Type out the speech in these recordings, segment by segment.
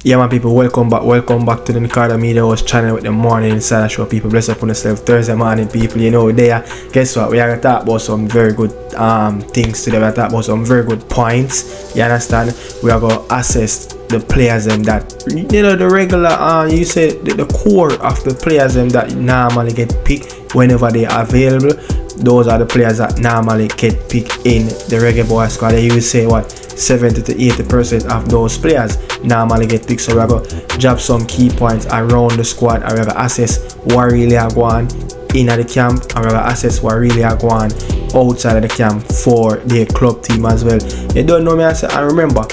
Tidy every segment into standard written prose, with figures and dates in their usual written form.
Yeah, my people, welcome back to the Nicardo Media House Channel with the morning inside show. People, bless up on yourself. Thursday morning, people, you know, there. Guess what? We are gonna talk about some very good things today. We are talk about some very good points. You understand? We are gonna assess the players that, you know, the regular you say the core of the players that normally get picked whenever they are available. Those are the players that normally get picked in the Reggae Boyz squad. They usually say what 70 to 80% of those players normally get picked. So we're going to drop some key points around the squad, and we're going to assess what really are going in the camp, and we're going to assess what really are going outside of the camp for their club team as well. You don't know me, and remember,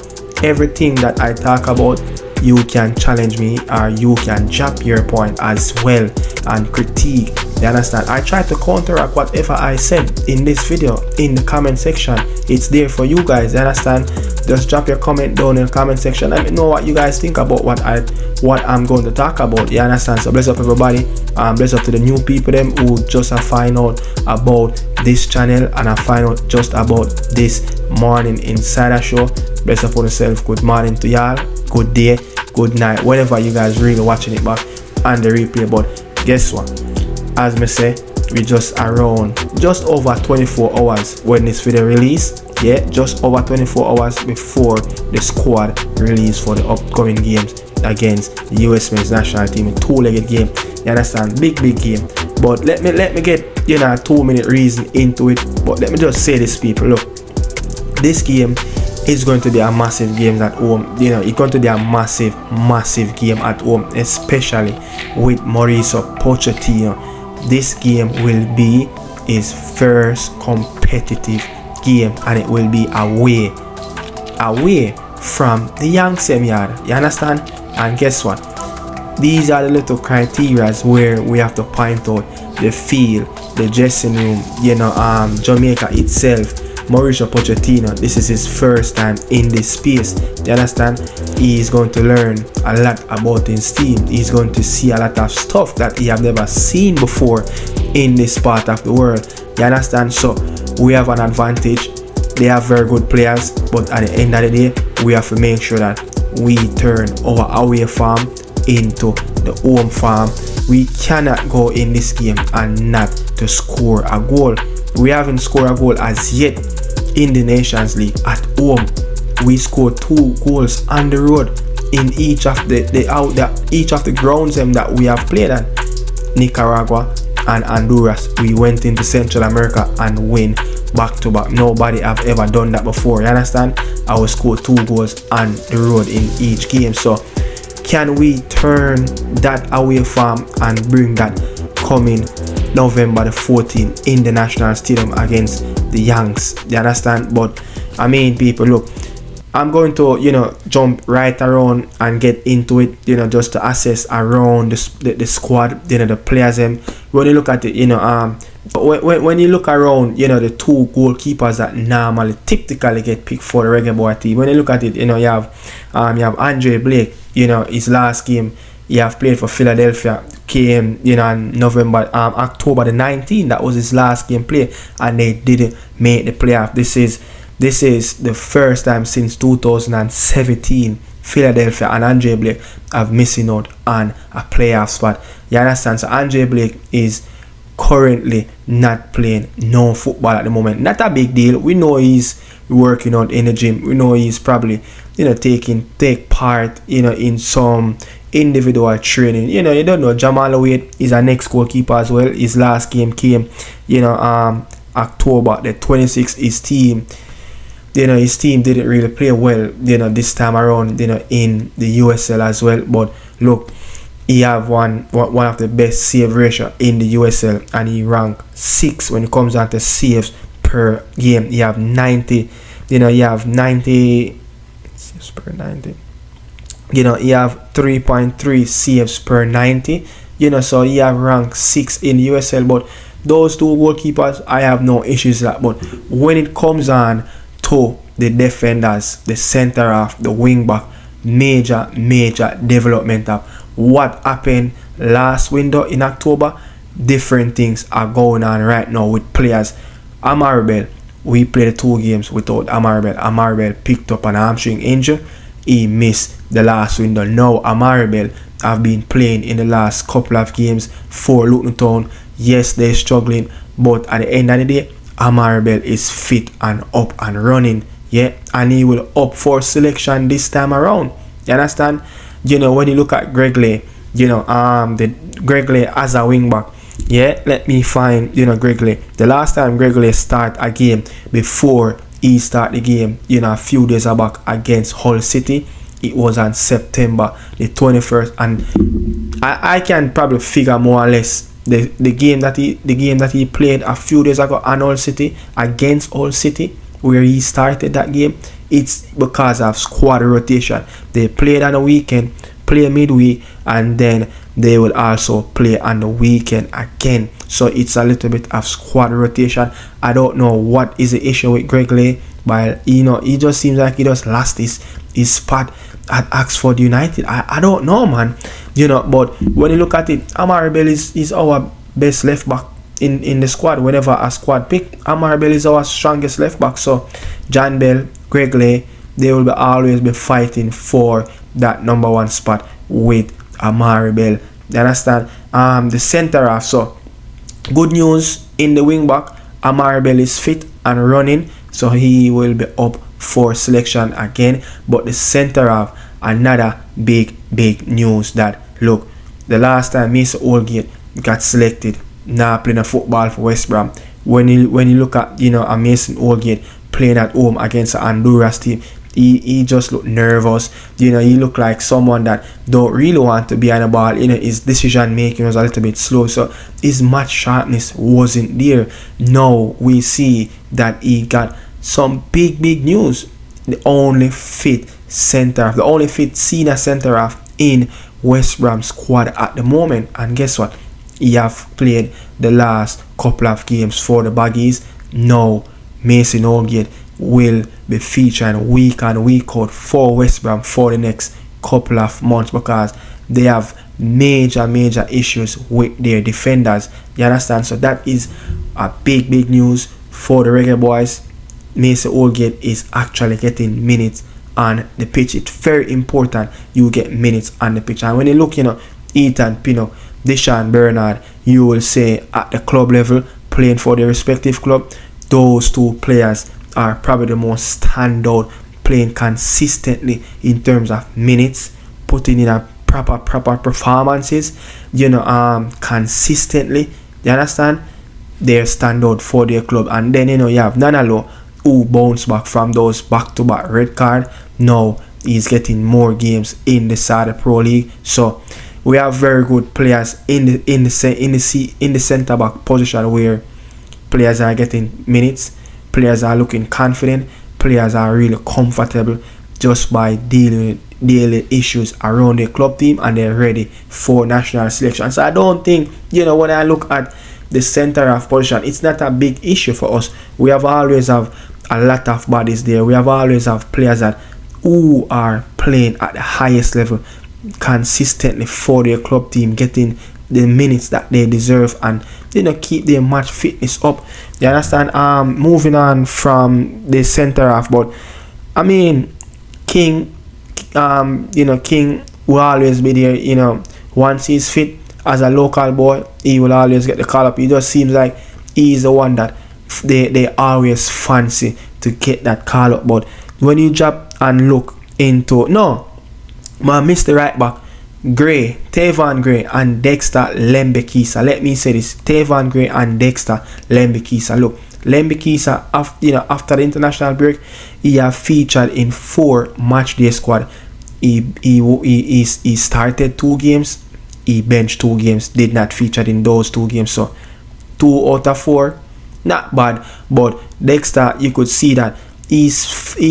everything that I talk about, you can challenge me or you can drop your point as well and critique. You understand? I try to counteract whatever I said in this video in the comment section. It's there for you guys. You understand? Just drop your comment down in the comment section. Let me know what you guys think about what I'm going to talk about. You understand? So bless up everybody. Bless up to the new people them who just find out about this channel and I find out just about this morning insider show. Bless up on yourself. Good morning to y'all. Good day. Good night. Whenever you guys really watching it back on the replay. But guess what? As me say, we just over 24 hours when this video release. Yeah, just over 24 hours before the squad release for the upcoming games against the US men's national team, a 2-legged game. You understand? Big game. But let me get, you know, a 2-minute reason into it. But let me just say this, people. Look, this game is going to be a massive game at home. You know, it's going to be a massive game at home, especially with Mauricio Pochettino. This game will be his first competitive game, and it will be away from the young semi-yard. You understand? And guess what? These are the little criteria where we have to point out the field, the dressing room, you know, Jamaica itself. Mauricio Pochettino, this is his first time in this space. You understand? He is going to learn a lot about his team. He's going to see a lot of stuff that he have never seen before in this part of the world. You understand? So we have an advantage. They have very good players, but at the end of the day, we have to make sure that we turn our away form into the home form. We cannot go in this game and not to score a goal. We haven't scored a goal as yet in the Nations League at home. We scored 2 goals on the road in each of the grounds that we have played at. Nicaragua and Honduras. We went into Central America and win back to back. Nobody have ever done that before. You understand? I will score 2 goals on the road in each game. So can we turn that away form and bring that coming November the 14th in the National Stadium against the Yanks? You understand? But I mean, people, look, I'm going to, you know, jump right around and get into it, you know, just to assess around the squad, you know, the players. When you look at it, you know, when you look around, you know, the 2 goalkeepers that normally typically get picked for the Reggae Boyz team. When you look at it, you know, you have Andre Blake. You know, his last game he have played for Philadelphia came, you know, in October the 19th. That was his last game play, and they didn't make the playoff. This is the first time since 2017 Philadelphia and Andre Blake have missing out on a playoff spot. You understand? So Andre Blake is currently not playing no football at the moment. Not a big deal. We know he's working out in the gym. We know he's probably, you know, take part, you know, in some individual training. You know, you don't know, Jamal Wade is our next goalkeeper as well. His last game came, you know, October the 26th. His team didn't really play well, you know, this time around, you know, in the USL as well. But look, he have one of the best save ratio in the USL, and he ranked 6th when it comes down to saves per game. He have 90, you know, he have 90 saves per 90. You know, he have 3.3 saves per 90. You know, so he have ranked 6 in the USL. But those 2 goalkeepers, I have no issues with that. But when it comes on to the defenders, the center half, the wing back, major development of what happened last window in October. Different things are going on right now with players. Amarabel, we played 2 games without Amarabel. Amarabel picked up an hamstring injury. He missed the last window. Now Amaribel have been playing in the last couple of games for Luton Town. Yes, they're struggling, but at the end of the day, Amaribel is fit and up and running. Yeah, and he will up for selection this time around. You understand? You know, when you look at Gregley, you know, the Gregley as a wing back. Yeah, let me find, you know, Gregley. The last time Gregley start a game before he start the game, you know, a few days back against Hull City, it was on September the 21st, and I can probably figure more or less the game that he played a few days ago on Hull City against Hull City, where he started that game. It's because of squad rotation. They played on the weekend, play midweek, and then they will also play on the weekend again. So it's a little bit of squad rotation. I don't know what is the issue with Gregley, but you know, he just seems like he just lost his spot at Oxford United. I don't know, man. You know, but when you look at it, Amaribel is our best left back in the squad. Whenever a squad pick, Amaribel is our strongest left back. So John Bell, Gregley, they will always be fighting for that number one spot with Amaribel. You understand? The centre half. So good news in the wing back. Amaribel is fit and running, so he will be up for selection again. But the centre half, another big news that, look, the last time Mason Holgate got selected, now playing a football for West Brom. When you look at, you know, a Mason Holgate playing at home against an Honduras team, he just looked nervous. You know, he looked like someone that don't really want to be on the ball. You know, his decision making was a little bit slow, so his match sharpness wasn't there. Now we see that he got some big news. The only fit centre, the only fit senior centre half in West Brom squad at the moment. And guess what? He have played the last couple of games for the Baggies. Now Mason Holgate will be featuring week in week out for West Brom for the next couple of months, because they have major issues with their defenders. You understand? So that is a big news for the Reggae Boyz. Mason Holgate is actually getting minutes on the pitch. It's very important you get minutes on the pitch. And when you look, you know, Ethan Pino, Deshaun Bernard, you will say at the club level, playing for their respective club, those two players are probably the most standout, playing consistently in terms of minutes, putting in a proper performances, you know, consistently. You understand? They're standout for their club. And then, you know, you have Nanalo, who bounced back from those back-to-back red card. Now he's getting more games in the Saudi Pro League. So we have very good players in the centre back position, where players are getting minutes, players are looking confident, players are really comfortable just by dealing with daily issues around the club team, and they're ready for national selection. So I don't think, you know, when I look at the centre half position, it's not a big issue for us. We have always have a lot of bodies there. We have always have players that who are playing at the highest level consistently for their club team, getting the minutes that they deserve, and, you know, keep their match fitness up. You understand? Moving on from the centre half, but I mean, King, you know, King will always be there. You know, once he's fit, as a local boy, he will always get the call up. He just seems like he's the one that they always fancy to get that call up. But when you drop and look into, no, man, Mr. Right Back, Gray, Tavon Gray and Dexter Lembekisa. Let me say this: Tavon Gray and Dexter Lembekisa. Look, Lembekisa, after the international break, he have featured in 4 matchday squad. He started 2 games, he benched 2 games, did not feature in those 2 games. So 2 out of 4, not bad. But Dexter, you could see that he's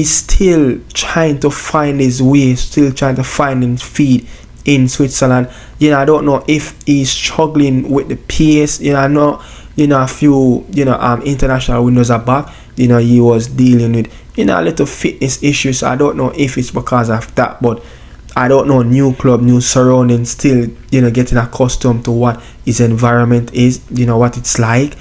still trying to find his way, still trying to find his feet in Switzerland. You know, I don't know if he's struggling with the pace. You know, I know, you know, a few, you know, international windows are back. You know, he was dealing with, you know, a little fitness issues. So I don't know if it's because of that, but I don't know, new club, new surroundings, still, getting accustomed to what his environment is, what it's like,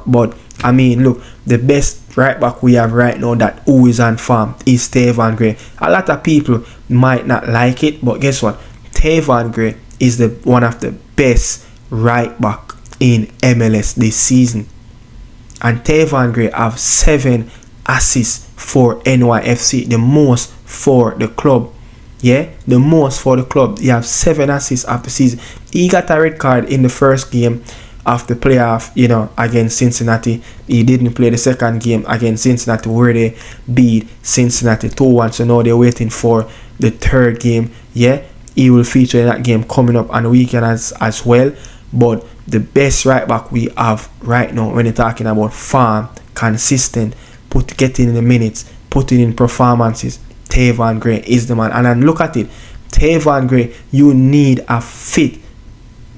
but I mean, look, the best right back we have right now that who is on form is Tavan Gray. A lot of people might not like it, but guess what? Tavan Gray is one of the best right back in MLS this season. And Tavan Gray have 7 assists for NYFC, the most for the club. Yeah, the most for the club. He have 7 assists after season. He got a red card in the first game of the playoff, against Cincinnati. He didn't play the second game against Cincinnati where they beat Cincinnati 2-1. So now they're waiting for the third game. Yeah, he will feature in that game coming up on the weekend as well. But the best right back we have right now when you're talking about farm, consistent, getting in the minutes, putting in performances, Tavan Gray is the man. And then look at it, Tavan Gray, you need a fit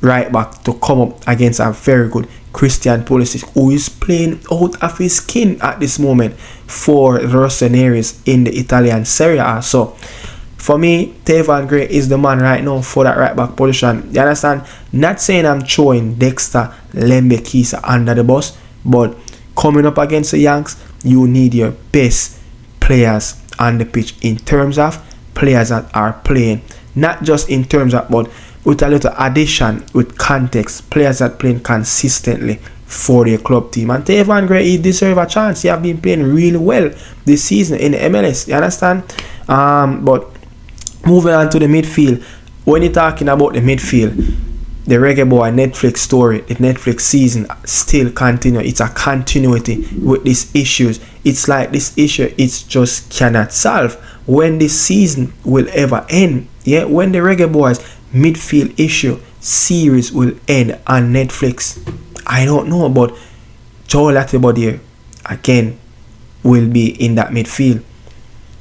right back to come up against a very good Christian Pulisic, who is playing out of his skin at this moment for the Rossoneri's in the Italian Serie A. So for me, Tavan Gray is the man right now for that right back position. You understand? Not saying I'm throwing Dexter Lembekisa under the bus, but coming up against the Yanks, you need your best players on the pitch in terms of players that are playing, not just in terms of, but with a little addition, with context, players that playing consistently for their club team. And Tavan Gray, he deserves a chance. He have been playing really well this season in the MLS. You understand? But moving on to the midfield. When you're talking about the midfield, the Reggae Boy Netflix story, the Netflix season still continue. It's a continuity with these issues. It's like this issue, it's just cannot solve. When this season will ever end? Yeah, when the Reggae Boys midfield issue series will end on Netflix? I don't know, but Joe Latibody again will be in that midfield.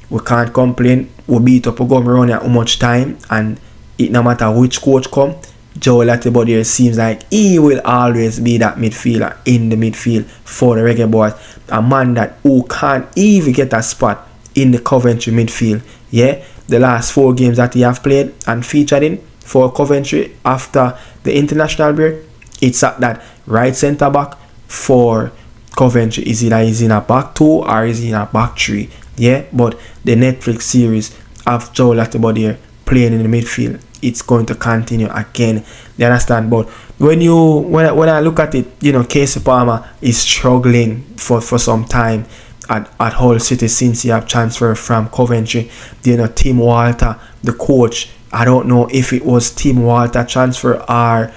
We can't complain. We beat up Montgomery at how much time, and it no matter which coach come, Joe Latibody seems like he will always be that midfielder in the midfield for the Reggae Boys. A man that who can't even get a spot in the Coventry midfield. Yeah, the last 4 games that he have played and featured in for Coventry after the international break, it's at that right centre back for Coventry. Is either he's in a back 2 or is he in a back 3. Yeah, but the Netflix series of Joe Latibody playing in the midfield, it's going to continue again. You understand? But when I look at it, Casey Palmer is struggling for some time at Hull City since he have transferred from Coventry. Tim Walter, the coach, I don't know if it was Tim Walter transfer or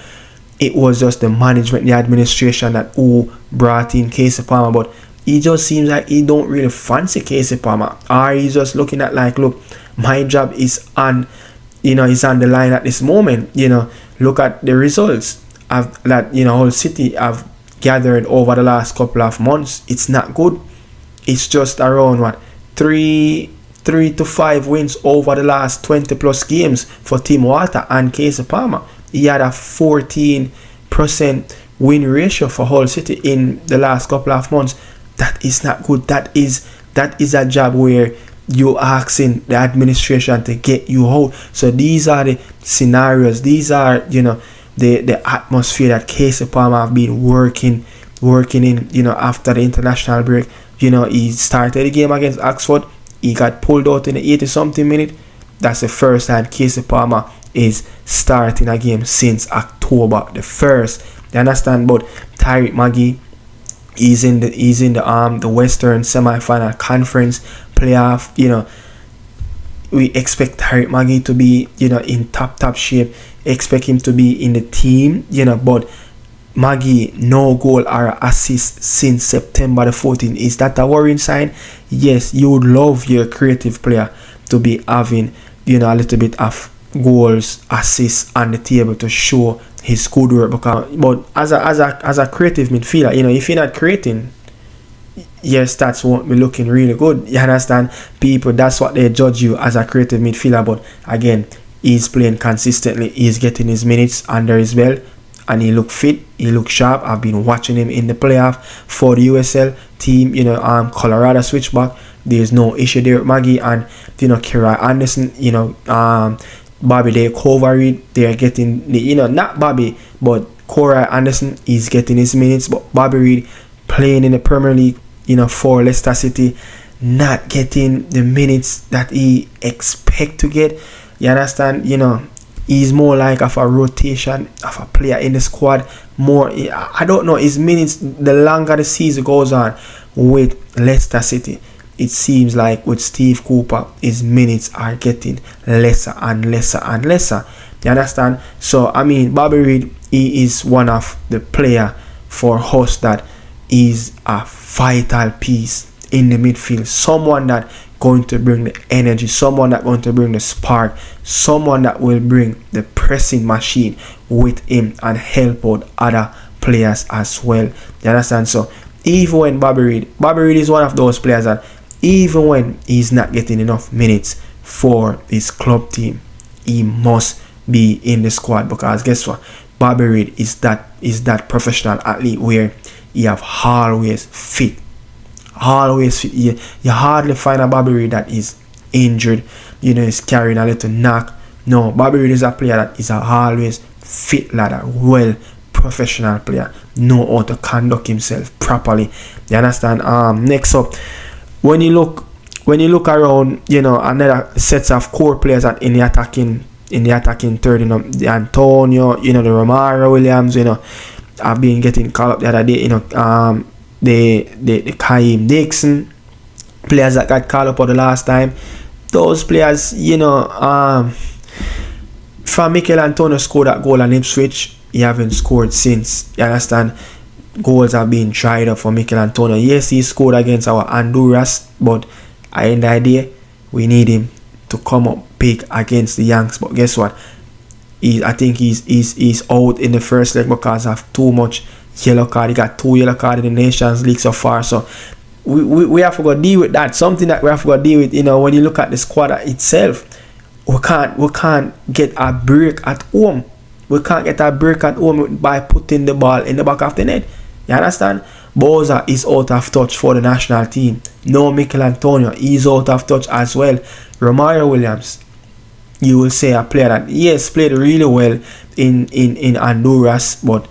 it was just the management, the administration that who brought in Casey Palmer, but he just seems like he don't really fancy Casey Palmer, or he's just looking at like, look, my job is on, is on the line at this moment. Look at the results of that, Hull City have gathered over the last couple of months. It's not good. It's just around 3 to 5 wins over the last 20 plus games for Tim Walter and Casey Palmer. He had a 14% win ratio for Hull City in the last couple of months. That is not good. That is a job where you're asking the administration to get you out. So these are the scenarios. These are, the atmosphere that Casey Palmer have been working in, after the international break. He started the game against Oxford. He got pulled out in the 80-something minute. That's the first time Casey Palmer is starting a game since October the 1st. You understand? But Tyreek Magee, he's in the Western semi-final conference playoff. We expect Tyreek Magee to be, in top shape. Expect him to be in the team, but Magee, no goal or assist since September the 14th. Is that a worrying sign? Yes, you would love your creative player to be having, a little bit of goals, assists on the table to show his good work. But as a creative midfielder, if you're not creating, your stats won't be looking really good. You understand? People, that's what they judge you as a creative midfielder. But again, he's playing consistently. He's getting his minutes under his belt. And he look fit, he look sharp. I've been watching him in the playoff for the USL team, Colorado switchback. There's no issue there with Magee and, Kira Anderson, Bobby Day Covery. They're getting the, not Bobby, but Kira Anderson is getting his minutes. But Bobby Reed, playing in the Premier League, for Leicester City, not getting the minutes that he expect to get. You understand? He's more like of a rotation of a player in the squad. More, I don't know, his minutes, the longer the season goes on with Leicester City, it seems like with Steve Cooper, his minutes are getting lesser and lesser and lesser. You understand? So, Bobby Reid, he is one of the player for us that is a vital piece in the midfield. Someone that going to bring the energy, someone that going to bring the spark, someone that will bring the pressing machine with him and help out other players as well. You understand? So even when Bobby Reid is one of those players that even when he's not getting enough minutes for his club team, he must be in the squad, because guess what? Bobby Reid is that professional athlete where he have always fit. Always fit. You hardly find a Bobby Reid that is injured, is carrying a little knock. No, Bobby Reid is a player that is always fit lad, a well professional player, know how to conduct himself properly. You understand? Next up, when you look around, another sets of core players that in the attacking third, the Antonio, the Romario Williams, have been getting called up the other day, the Kaim Dixon, players that got called up for the last time. Those players, from Mikel Antonio scored that goal on Ipswich, he haven't scored since. You understand? Goals have been tried up for Mikel Antonio. Yes, he scored against our Honduras, but at the end of the day, we need him to come up big against the Yanks. But guess what? I think he's out in the first leg because of too much yellow card. He got 2 yellow cards in the Nations League so far. So we have to go deal with that. Something that we have to go deal with. When you look at the squad itself, we can't get a break at home. We can't get a break at home by putting the ball in the back of the net. You understand? Boza is out of touch for the national team. No, Mikel Antonio is out of touch as well. Romario Williams, you will say a player that yes played really well in Honduras, but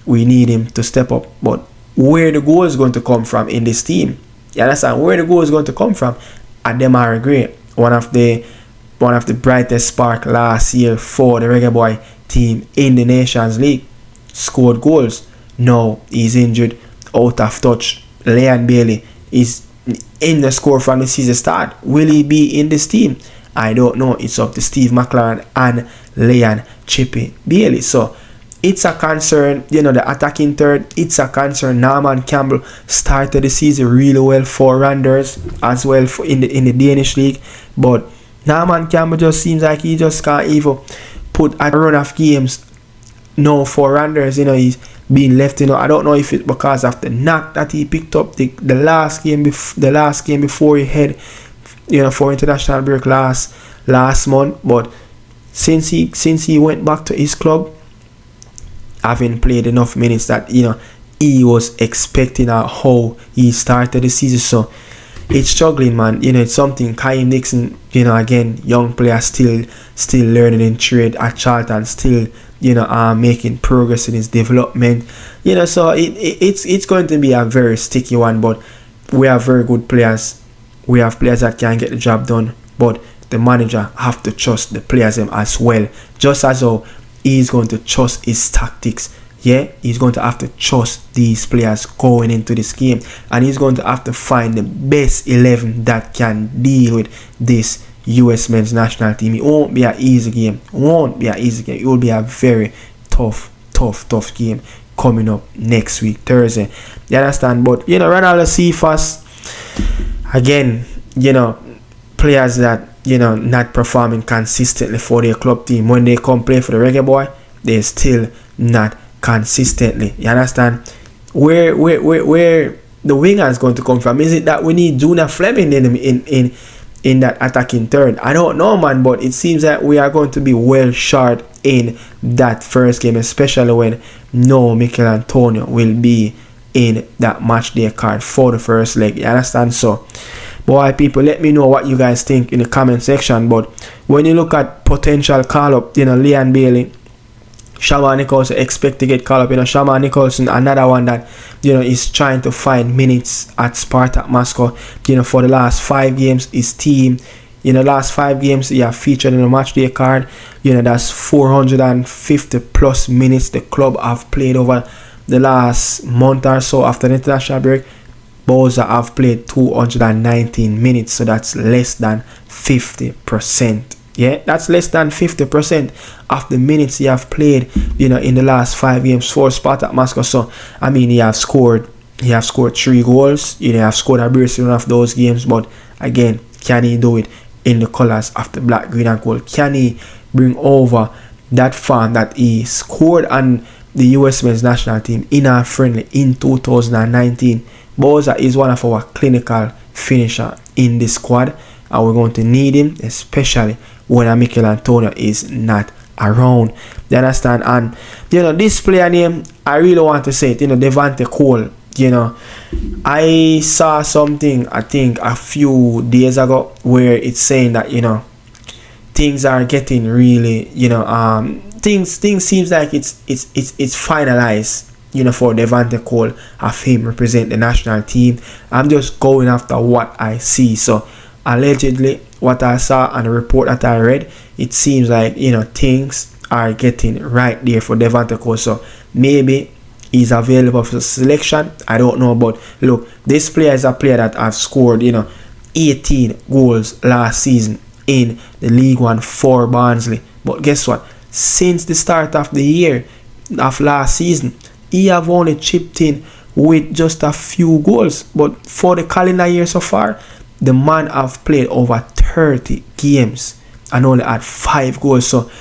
we need him to step up. But where the goal is going to come from in this team? You understand? Where the goal is going to come from? Ademar Gray, one of the brightest spark last year for the Reggae Boy team in the Nations League, scored goals. Now he's injured, out of touch. Leon Bailey is in the score from the season start. Will he be in this team? I don't know. It's up to Steve McLaren and Leon Chippy Bailey. So it's a concern, the attacking third, it's a concern. Norman Campbell started the season really well for Randers as well in the Danish league, but Norman Campbell just seems like he just can't even put a run of games now for Randers. He's being left. I don't know if it's because of the knock that he picked up the last game before he head for international break last month, but since he went back to his club, having played enough minutes that he was expecting how he started the season. So it's struggling, man. It's something. Kaim Dixon, again, young player, still learning in trade at Charlton, still making progress in his development. So it's going to be a very sticky one. But we have very good players. We have players that can get the job done, but the manager have to trust the players as well, just as how he's going to trust his tactics. He's going to have to trust these players going into this game, and he's going to have to find the best 11 that can deal with this US men's national team. It won't be an easy game. It will be a very tough game coming up next week, Thursday. You understand? But Ronaldo Cephas, again, players that not performing consistently for their club team. When they come play for the Reggae Boy, they're still not consistently. You understand? Where the winger is going to come from? Is it that we need Junior Fleming in that attacking third? I don't know, man, but it seems that we are going to be well short in that first game, especially when Mikel Antonio will be in that match day card for the first leg. You understand? So boy, people, let me know what you guys think in the comment section. But when you look at potential call up, Leon Bailey, Shaman Nicholson expect to get called up. Shaman Nicholson, another one that, is trying to find minutes at Spartak Moscow. For the last 5 games, his team, last 5 games, he have featured in the match day card. That's 450 plus minutes the club have played over the last month or so after the international break. Bowser have played 219 minutes, so that's less than 50%. Yeah, that's less than 50% of the minutes he have played, in the last 5 games for Spartak Moscow. So, I mean, he have scored 3 goals. He have scored a brace in one of those games, but again, can he do it in the colors of the black, green, and gold? Can he bring over that form that he scored on the US men's national team in our friendly in 2019? Bowser is one of our clinical finisher in this squad, and we're going to need him, especially when Mikel Antonio is not around. You understand? And this player name, I really want to say it, Devante Cole. I saw something, I think a few days ago, where it's saying that things are getting really, things seems like it's finalized, for Devante Cole, of him represent the national team. I'm just going after what I see. So allegedly, what I saw and the report that I read, it seems like things are getting right there for Devante Cole. So maybe he's available for selection. I don't know, but look, this player is a player that have scored 18 goals last season in the League One for Barnsley. But guess what? Since the start of the year of last season, he have only chipped in with just a few goals. But for the calendar year so far, the man have played over 30 games and only had 5 goals. So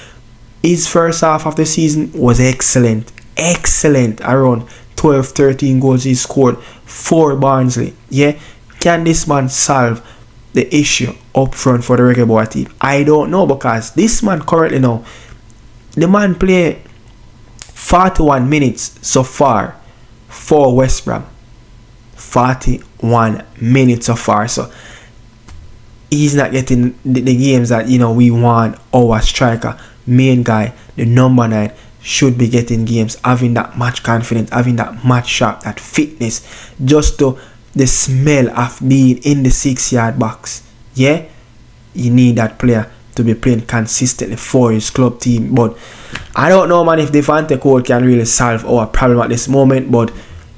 his first half of the season was excellent. Around 12-13 goals he scored for Barnsley. Yeah, can this man solve the issue up front for the Reggae Boyz team? I don't know, because this man currently now, the man play 41 minutes so far for West Brom. 41 minutes so far. So he's not getting the games that we want. Our striker, main guy, the number 9, should be getting games, having that match confidence, having that match sharp, that fitness, just to the smell of being in the 6-yard box. Yeah, you need that player to be playing consistently for his club team. But I don't know, man, if Devante Cole can really solve our problem at this moment. But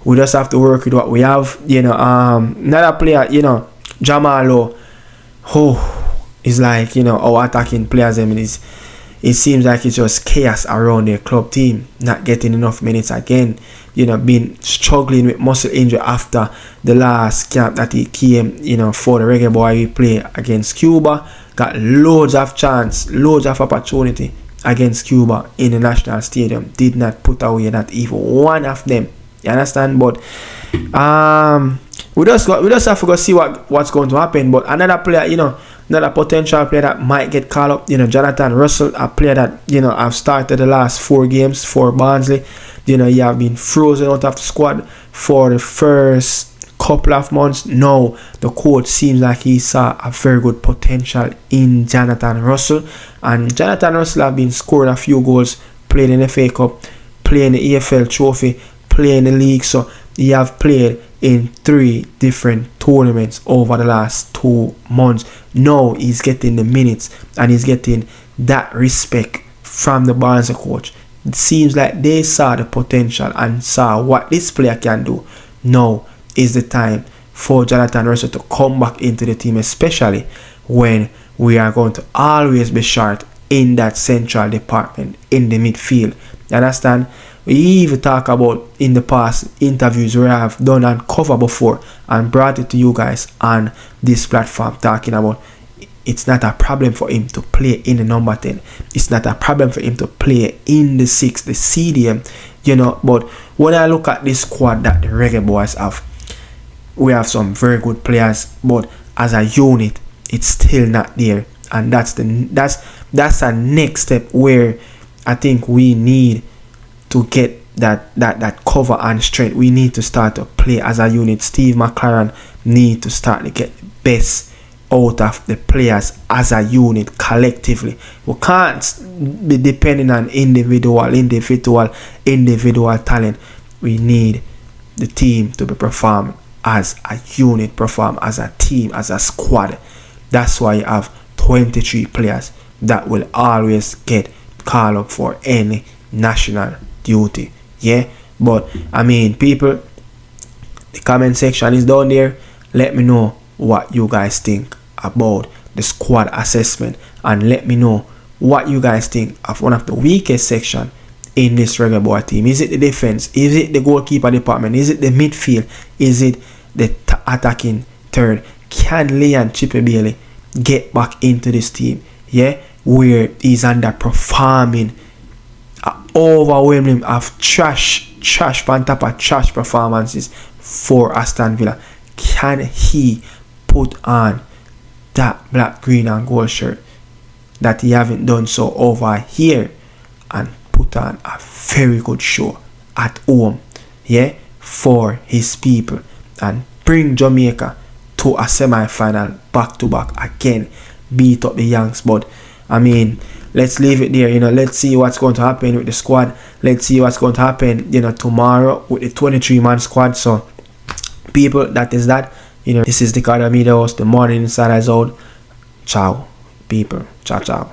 we just have to work with what we have. Another player, Jamalo, is like, our attacking players. I mean, it seems like it's just chaos around their club team, not getting enough minutes again. Been struggling with muscle injury after the last camp that he came, for the Reggae Boyz. We play against Cuba, got loads of chance, loads of opportunity against Cuba in the national stadium. Did not put away not even one of them. You understand? But we just have to go see what's going to happen. But another player, another potential player that might get called up, Jonathan Russell, a player that, I've started the last 4 games for Barnsley. He have been frozen out of the squad for the first couple of months. Now, the coach seems like he saw a very good potential in Jonathan Russell. And Jonathan Russell have been scoring a few goals, playing in the FA Cup, playing the AFL Trophy, playing the league. So, he have played in 3 different tournaments over the last 2 months. Now he's getting the minutes and he's getting that respect from the Barnsley coach. It seems like they saw the potential and saw what this player can do. Now is the time for Jonathan Russell to come back into the team, especially when we are going to always be short in that central department in the midfield. You understand? We even talk about in the past interviews where I have done and cover before and brought it to you guys on this platform, talking about it's not a problem for him to play in the number 10. It's not a problem for him to play in the 6, the CDM, But when I look at this squad that the Reggae Boyz have, we have some very good players, but as a unit, it's still not there. And that's a next step where I think we need to get that cover and strength. We need to start to play as a unit. Steve McLaren need to start to get the best out of the players as a unit collectively. We can't be depending on individual talent. We need the team to be performing as a unit, perform as a team, as a squad. That's why you have 23 players that will always get called up for any national duty. Yeah, but I mean, people, the comment section is down there. Let me know what you guys think about the squad assessment, and let me know what you guys think of one of the weakest section in this Reggae Boy team. Is it the defense? Is it the goalkeeper department? Is it the midfield? Is it the attacking third? Can Leon Chippy Bailey get back into this team? Yeah, where he's underperforming, overwhelming of trash on top of trash performances for Aston Villa. Can he put on that black, green and gold shirt that he haven't done so over here and put on a very good show at home, yeah, for his people, and bring Jamaica to a semi-final back-to-back again, beat up the Yanks? But I mean, let's leave it there. Let's see what's going to happen with the squad. Let's see what's going to happen tomorrow with the 23-man squad. So people, that is that. This is Nicardo Media House, the morning inside is out. Ciao people, ciao.